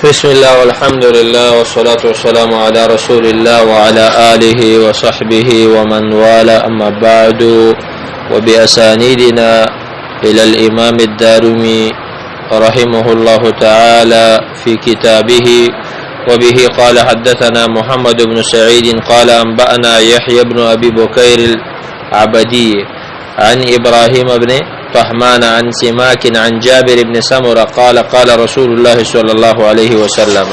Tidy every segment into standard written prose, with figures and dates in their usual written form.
بسم الله والحمد لله والصلاة والسلام على رسول الله وعلى آله وصحبه ومن والاه أما بعد وبأسانيدنا إلى الإمام الدارمي رحمه الله تعالى في كتابه وبه قال حدثنا محمد بن سعيد قال أنبأنا يحيى بن أبي بكير العبدي عن إبراهيم بن طهمان عن سماك عن جابر بن سمرة قال قال رسول الله صلى الله عليه وسلم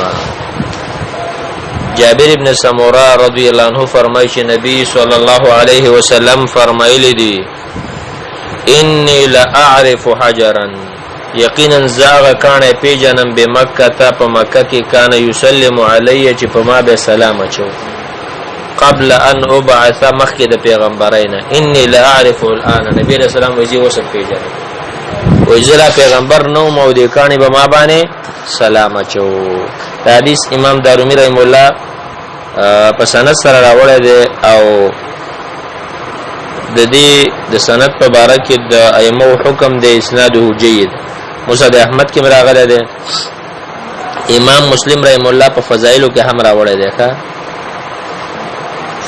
جابر بن سمرة رضي الله عنه فرمایي چې نبی صلی الله علیه وسلم فرمایلی دي انی لاعرف حجرا یقینا زاغ کان پیجنم بمکه ته په مکه کې کان یسلم علی چې په ما به سلام اچو قبل ان ابعث مخکې د پیغمبرینا انی لا اعرف الان نبی رسول الله وجي وسب پیژنه وجرا پیغمبر نو مو د کانی به ما باندې سلام اچو حدیث امام دارمی رحم الله په سند سره راوړی دی او د دې د سند په باره کې د ائمه حکم د اسناده جيد موسی د احمد کې راغلی دی امام مسلم رحم الله په فضایلو کې هم راوړی دی ښا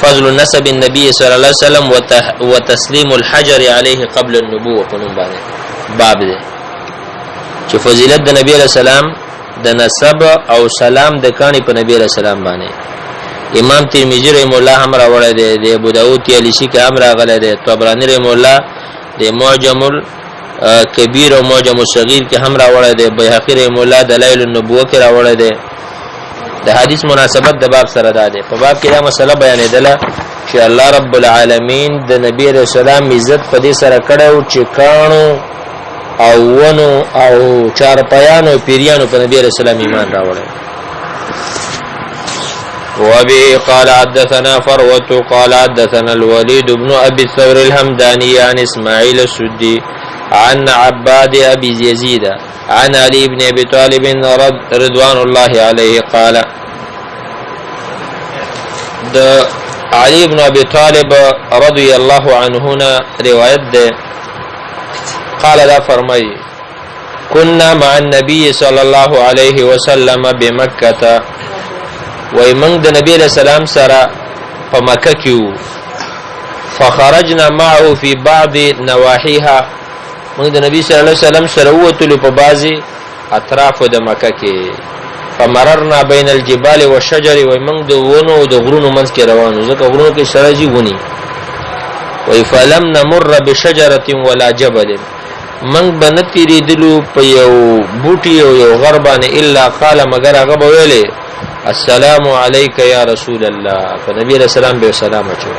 فضل النسب النبي صلى الله عليه وسلم وتسليم الحجر عليه قبل النبوة قانون باندې باب دی چې فضیلت د نبی علیہ السلام د نسب او سلام د کانی په نبی علیہ السلام باندې امام ترمذی رحم الله هم راوړی دی د ابو داود طیالسی کې هم راغلی دی طبرانی رحم الله د معجم الکبیر او معجم الصغیر کې هم راوړی دی بیهقی رحم الله دلائل النبوه کې راوړی دی د حدیث مناسبت د باب سره ده په باب کې دا مسله بیانېدله چې الله رب العالمین د نبی رسول الله عزت په دې سره کړو چې کانو او ونو او چار پیانو پیریانو په نبی رسول الله ایمان راوړل وبه قال حدثنا فروه قال حدثنا الوليد بن ابي الثور الحمداني عن اسماعيل السدي عن عباد ابي يزيد عن علي بن ابي طالب رضوان الله عليه قال د علي بن ابي طالب رضي الله عنهنا روایت ده قال دا فرمای كنا مع النبي صلى الله عليه وسلم بمكه ومن د نبی له سلام سره په مکه کې فخرجنا معه في بعض نواحيها موږ د نبی صلی الله علیه وسلم سره وتلو په بازي اطراف د مکه کې فمررنا بين الجبال والشجر ومن د ونو د غرونو منځ کې روانو ځکه غرونو کې شرجي ونی وی فلم نمر بشجره ولا جبل من بنتیری دلو په یو بوټي او یو غربانه الا قال مگر هغه ویلې السلام علیک یا رسول الله فنبی رسول الله به سلام اچو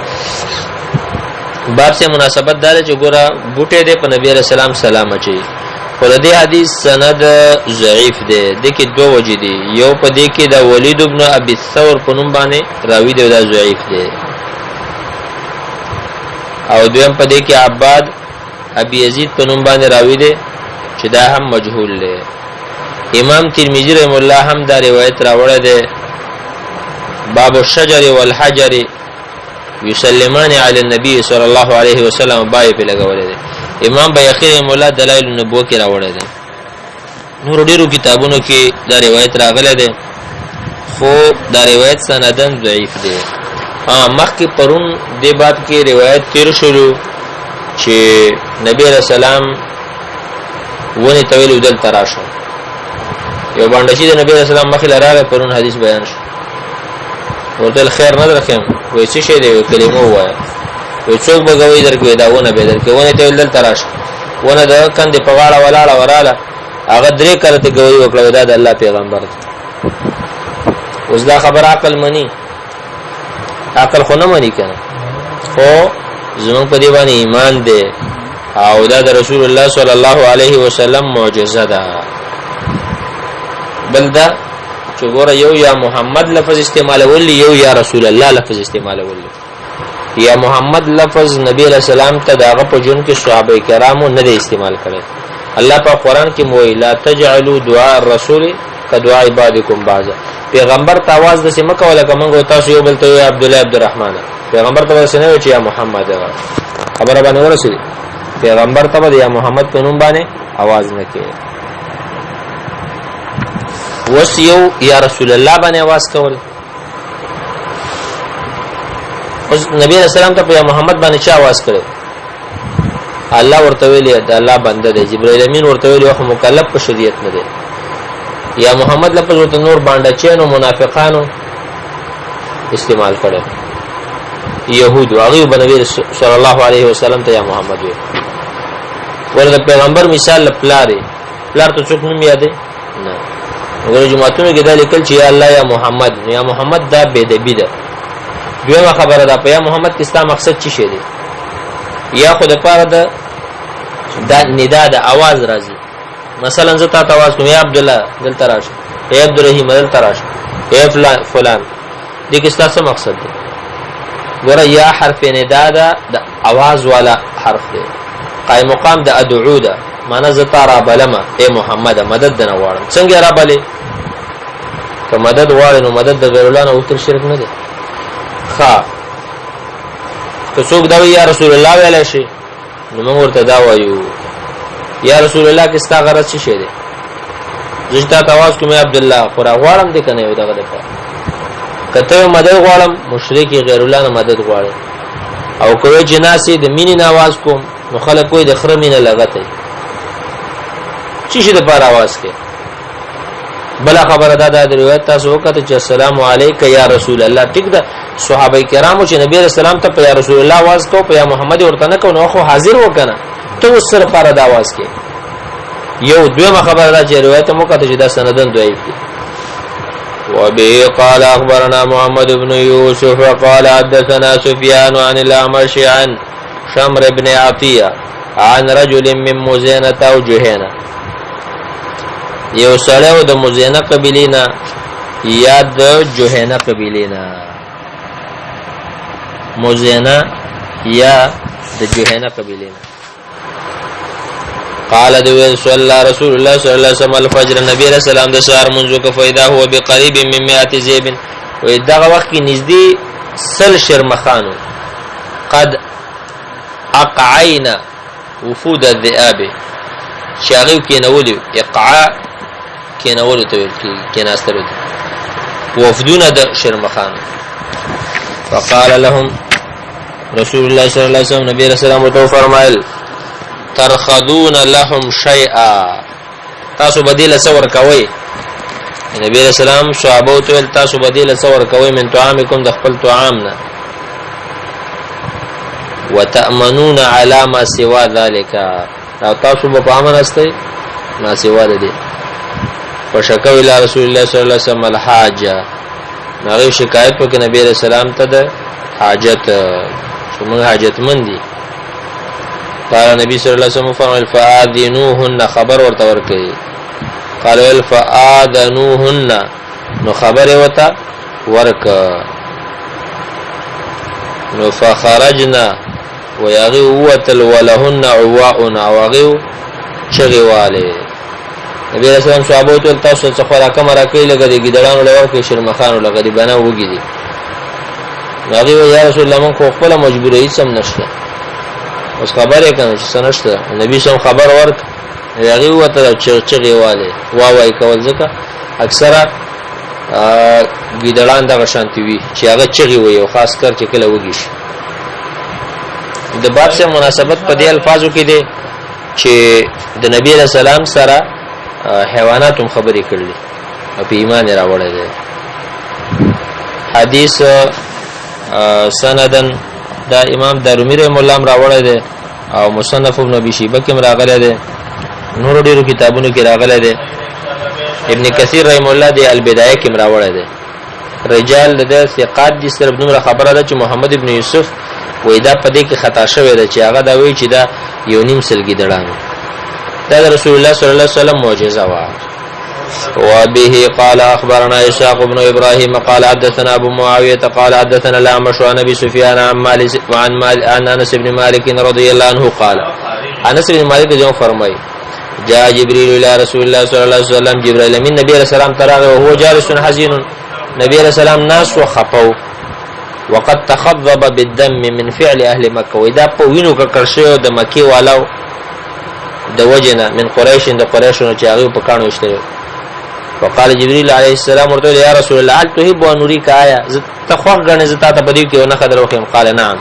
باب سے مناسبت دار چې ګوره بوټه دې په نبی رسول الله سلام اچي پر دې حدیث سند ضعیف دی د کې دوه وجې دي یو په دې کې دا ولید ابن ابي الثور په نوم باندې راوی دی دا ضعیف دی او دویم په دې کې عباد ابي يزيد په نوم باندې راوی دی چې دا هم مجهول دی امام ترمذی رحم الله هم دا روایت راوړی دی باب الشجر والحجر یسلمان علی النبی صلی الله علیه وسلم بای په لګولې دي امام بیهقی مولا دلائل النبوه کې راوړل دي نور ډیرو کتابونو کې دا روایت راغله ده خو دا روایت سندن ضعیف دی مخکې پرون د باب کې روایت تیر شروع چې نبی رسول الله ونه تویل ودل تراشو یو باندې چې نبی رسول الله مخې لاره پرون حدیث بیان شو ورته خیر نه درخم وای څه شی دی کلمه وای وای څوک بغوي درکوي دا ونه به درکوي ونه ته ول تراش ونه د کندې په غاړه ولاړه وراله هغه درې کرته غوي وکړه دا د الله پیغمبر اوس دا خبر عقل مني عقل خو نه مني کنه خو زمون په دی باندې ایمان دی او دا د رسول الله صلی الله علیه وسلم معجزه ده بلدا چې ګوره یو یا محمد لفظ استعمال ولی یو یا رسول الله لفظ استعمال ولی یا محمد لفظ نبی علیہ السلام ته داغه په جون کې صحابه کرامو نه استعمال کړي الله په قران کې موي لا تجعلوا دعاء الرسول كدعاء عبادكم بعضا پیغمبر ته आवाज د سیمه کوله کومه تاسو یو بل ته عبد الله عبدالرحمن پیغمبر ته ورسنه چې یا محمد خبره باندې ورسېږي پیغمبر ته یا محمد په نوم باندې आवाज نه کوي وس یو یا رسول الله باندې आवाज کول. اوس نبی رسول الله ته په محمد باندې چا आवाज کړو؟ الله ورته ویلی دا الله بنده دی. جبرائیل امین ورته ویلی خو مکلف په شریعت نه دی. یا محمد لفظ ورته نور باندې چینو منافقانو استعمال کړو. يهود واغي بنبي صلی الله علیه وسلم ته یا محمد وي. ورته پیغمبر مثال لپاره پلار ته څوک نه یادې نه. وګوره جمعتونو کې دا لیکل چې یا الله یا محمد، یا محمد دا بيدبي ده. دویمه خبره ده په یا محمد کې ستا مقصد څه شي دی؟ یا خو د پاره ده دا ندا د आवाज راځي. مثلا زه تا आवाज کوم یا عبد الله دلته راشه، یا عبد الرحیم دلته راشه، یا فلان دې کې ستاسو مقصد دی. ګوره یا حرف ندا ده د आवाज والا حرف دی. قائم مقام د ادعو ده معنا زتا را بلما اے محمد مدد نه غواړم. څنګه را بلې؟ که مدد غواړې نو مدد د غیر الله نه اوتر شرک نه دی. ښه که څوک دا وی یا رسول الله ویلی شي نو موږ ورته دا وایو یا رسول الله کې ستا غرض څه شی دی؟ زه تا ته आवाज کوم یا عبدالله خو را غواړم دې که نه یو دغه دپاره. که ته مدد غواړم مشرک غیر الله نه مدد غواړې او که وایي چې ناسې د مینې نه आवाज کوم نو خلک وایي د خره مینه لغته څه شي دپاره आवाज کوي. بله خبره دا د روایت تاسو وکړه چې السلام علیک یا رسول الله. ټیک ده صحابه کرامو چې نبی رسول الله ته په یا رسول الله आवाज کو په یا محمد ورته نه کو نو خو حاضر وکنه ته اوس سره لپاره دا आवाज کوي. یو دویمه خبره دا چې روایت مو کته چې دا سندن ضعیف دي. وبه قال اخبرنا محمد بن يوسف وقال حدثنا سفيان عن الاعمش عن شمر بن عطيه عن رجل من مزينه او جهينه. یو سړیو د مزینه قبیلینا یا د جوهینه قبیلینا. مزینه یا د جوهینه قبیلینا. قال دوی صلی رسول الله صلی الله علیه وسلم الفجر نبی رسول الله د سحر منذ کفیدا هو بقریب من 100 ذئب. و دغه وخت کې نږدې سل شرمخانو قد اقعینا وفود الذئاب شاغیو کې نولې اقعاء کینول ته ویل کی کیناستلو وفدون د شرمخان. فقال لهم رسول الله صلی الله علیه وسلم نبی رسول الله تو فرمایل ترخذون لهم شیئا تاسو بدیل څور کوي. نبی رسول الله صحابه ته تاسو بدیل څور کوي من طعامکم د خپل طعامنا وتأمنون على ما سوا ذلك او تاسو په امن استئ ما سوا ده دي. فشکو الى رسول الله صلی الله علیه وسلم الحاجه نغی شکایت وکړه نبی رسول الله ته د حاجت چې موږ حاجتمند دي. قال نبی صلی الله علیه وسلم فرمایل فاذنوهن خبر ورته ورکړي. قال فاذنوهن نو خبر وته ورک. نو فخرجنا ويغي وتل ولهن عواء وغيو چغواله. نبی رسول الله صحابه ته تاسو څخه راکم راکې لګې د ګډړانو لور کې شرمخانو لګې بنا وګی دي. نبی یا رسول الله مون خو خپل مجبورې سم نشته اوس خبره کنه چې سنشته. نبی سم خبر ورک هغه وته چغواله وای کول ځکه اکثره ګډړان د شانتی وي چې هغه چغي وي او خاص کر چې کله وګی شي. د باب سره مناسبت په دې الفاظو کې دي چې د نبی رسول الله سره حیوانات هم خبرې کړلې او په ایمان راوړل دي. حدیث سندن دا امام دارمی رحم الله راوړل دي او مصنف ابن ابي شيبه کې راغلی دي. نور ډیرو کتابونو کې راغلی دي. ابن کثیر رحم الله دی البدایه کې راوړل دي. رجال د ثقات دي. صرف نومره خبره ده چې محمد ابن یوسف وې دا په دې کې خطا شوی ده چې هغه دا وایي چې دا یو نیم سلګي دړانو دا رسول الله صلی الله علیه وسلم معجزه وا. وبه قال اخبرنا اسحاق بن ابراهيم قال حدثنا ابو معاويه قال حدثنا الاعمش عن ابي سفيان عن مالك عن انس بن مالك رضي الله عنه قال انس بن مالك جو فرمای جاء جبريل الى رسول الله صلى الله عليه وسلم جبريل من نبي رسول الله ترى وهو جالس حزين نبي رسول الله ناس وخطو وقد تخضب بالدم من فعل اهل مكه. واذا پوینو کا کرشیو د مکی والو د وجنه من قریش د قریشونو چې هغه په کانو شته وقال جبريل عليه السلام ورته يا رسول الله هل تحب ان نريك آية تخوخ غنه زتا ته بدیو کې ونه خدر وکم قال نعم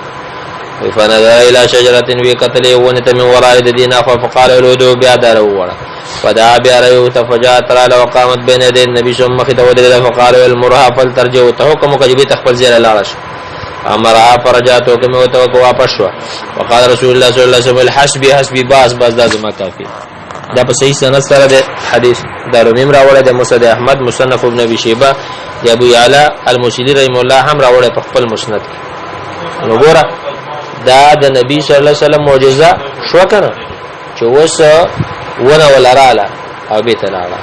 فنظر الى شجره وقتل ونت من وراء الدين فقال الودو بیا درو فدعا بیا ريو تفجات را وقامت بين يدي النبي ثم خدود فقال المرها فلترجو تحكم كجبي تخبل زير لاش امرها فرجاتو كما وتوقع واپس شو وقال رسول الله صلى الله عليه وسلم الحسبي حسبي باس لازم کافي دا په صحیح سند سره د حدیث دارمیم راوړی د مسند احمد مصنف ابن ابي شيبه د ابو يعلى الموصلي رحم الله هم راوړی په خپل مسند کې نو ګوره دا د نبی صلی الله علیه وسلم معجزه شو کنه چې وس ونه ولراله او به تعالی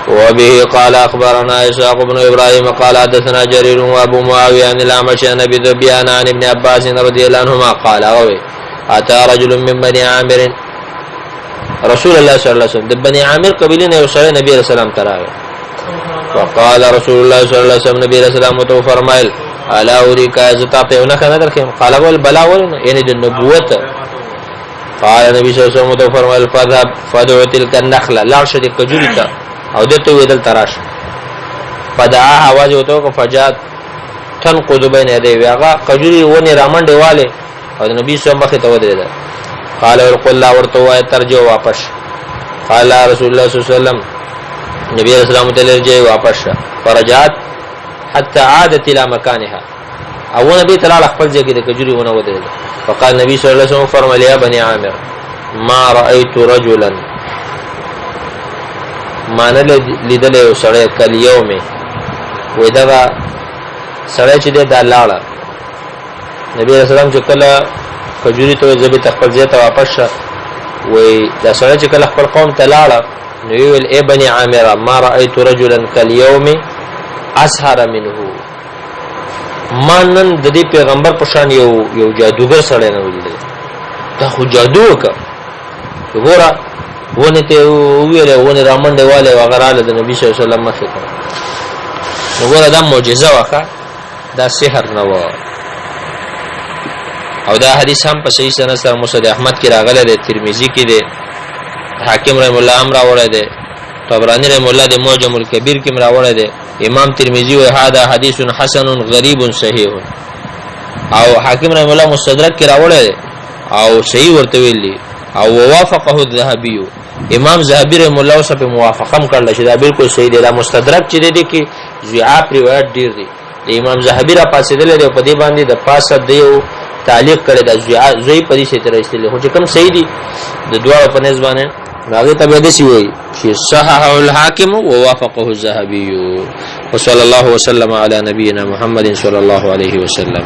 وبه قال اخبرنا اسحاق بن ابراهيم قال حدثنا جرير وابو معاويه عن الاعمش عن ابي ذبيان عن ابن عباس رضي الله عنهما قال اتى رجل من بني عامر رسول الله صلى الله عليه وسلم د بني عامر قبيله نه وسره نبی رسول الله تراوي وقال رسول الله صلى الله عليه وسلم نبی رسول الله تو فرمایل الا اوريك ازتا په نه کنه درکې قال ول بلا ول یعنی د نبوت قال نبی صلی الله علیه وسلم تو فرمایل فذهب فدعو تلك النخله لا شد کجوریتا او دته ویدل تراش فدعا आवाज وته فجات تنقض بين يديه هغه کجوري ونی رامنډه والے او نبی صلی الله علیه وسلم ته ودرېده قال ورقل لا ورتوا ترجو واپس قال رسول الله صلی الله علیه وسلم نبی رسول الله ترجو واپس فرجات حتى عادت الى مكانها او نبی تعالی خپل ځای کې د کجوري ونه ودرېده فقال نبی صلی الله علیه وسلم فرمایلی یا بني عامر ما رايت رجلا ما نه لیدل یو سړی کل یومه وې دا سړی چې د لاړه نبی رسول الله چې کله کجوري ته زبې تخپل ځای ته واپس شه وې دا سړی چې کله خپل قوم ته لاړه نو ویل ای بني عامر ما رايت رجلا کل یومه اسحر منه ما نن د دې پیغمبر په شان یو جادوګر سړی نه ولیدل دا خو جادو وکړه وګوره ونه ته ویله ونه رامنډه والے وغیرہ د نبی صلی الله علیه وسلم مخه وګوره دا معجزه واخه دا سحر نه و او دا حدیث هم په صحیح سند سره مسند احمد کې راغلی دی ترمذی کې دی حاکم رحم الله هم راوړی دی طبرانی رحم الله د معجم الکبیر کې راوړی دی امام ترمذی و هذا حدیث حسن غریب صحیح او حاکم رحم الله مستدرک کې راوړی دی او صحیح ورته ویلی او وافقه الذهبي امام ذهبي رحم الله سره موافقه کړل چې دا بالکل صحیح دی دا مستدرک چې دی کې ضعاف روایت ډیر دی امام ذهبي را پاسې دی په دې باندې د پاسه دیو تعلیق کړی دا زوی په دې څه تر ایستل خو چې کوم صحیح دی د دعا په نسبانه راغی ته به دې سی وي چې صححه الحاکم ووافقه الذهبي وصلى الله وسلم على نبينا محمد صلى الله عليه وسلم.